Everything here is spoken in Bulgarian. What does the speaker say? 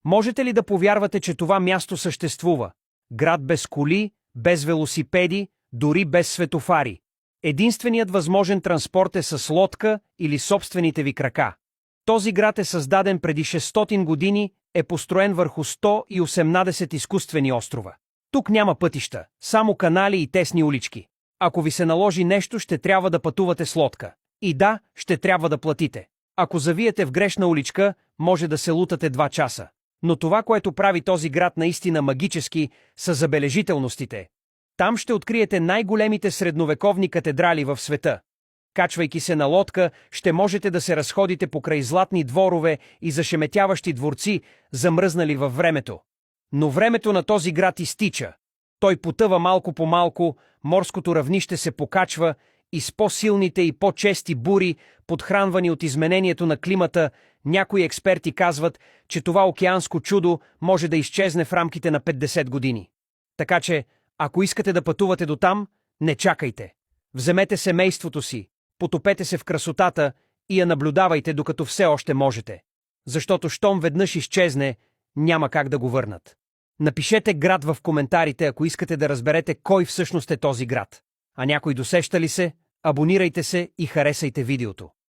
Можете ли да повярвате, че това място съществува? Град без коли, без велосипеди, дори без светофари. Единственият възможен транспорт е с лодка или собствените ви крака. Този град е създаден преди 600 години, е построен върху 118 изкуствени острова. Тук няма пътища, само канали и тесни улички. Ако ви се наложи нещо, ще трябва да пътувате с лодка. И да, ще трябва да платите. Ако завиете в грешна уличка, може да се лутате 2 часа. Но това, което прави този град наистина магически, са забележителностите. Там ще откриете най-големите средновековни катедрали в света. Качвайки се на лодка, ще можете да се разходите покрай златни дворове и зашеметяващи дворци, замръзнали във времето. Но времето на този град изтича. Той потъва малко по малко, морското равнище се покачва и с по-силните и по-чести бури, подхранвани от изменението на климата, някои експерти казват, че това океанско чудо може да изчезне в рамките на 50 години. Така че, ако искате да пътувате до там, не чакайте. Вземете семейството си, потопете се в красотата и я наблюдавайте, докато все още можете. Защото щом веднъж изчезне, няма как да го върнат. Напишете град в коментарите, ако искате да разберете кой всъщност е този град. А някой досеща ли се? Абонирайте се и харесайте видеото.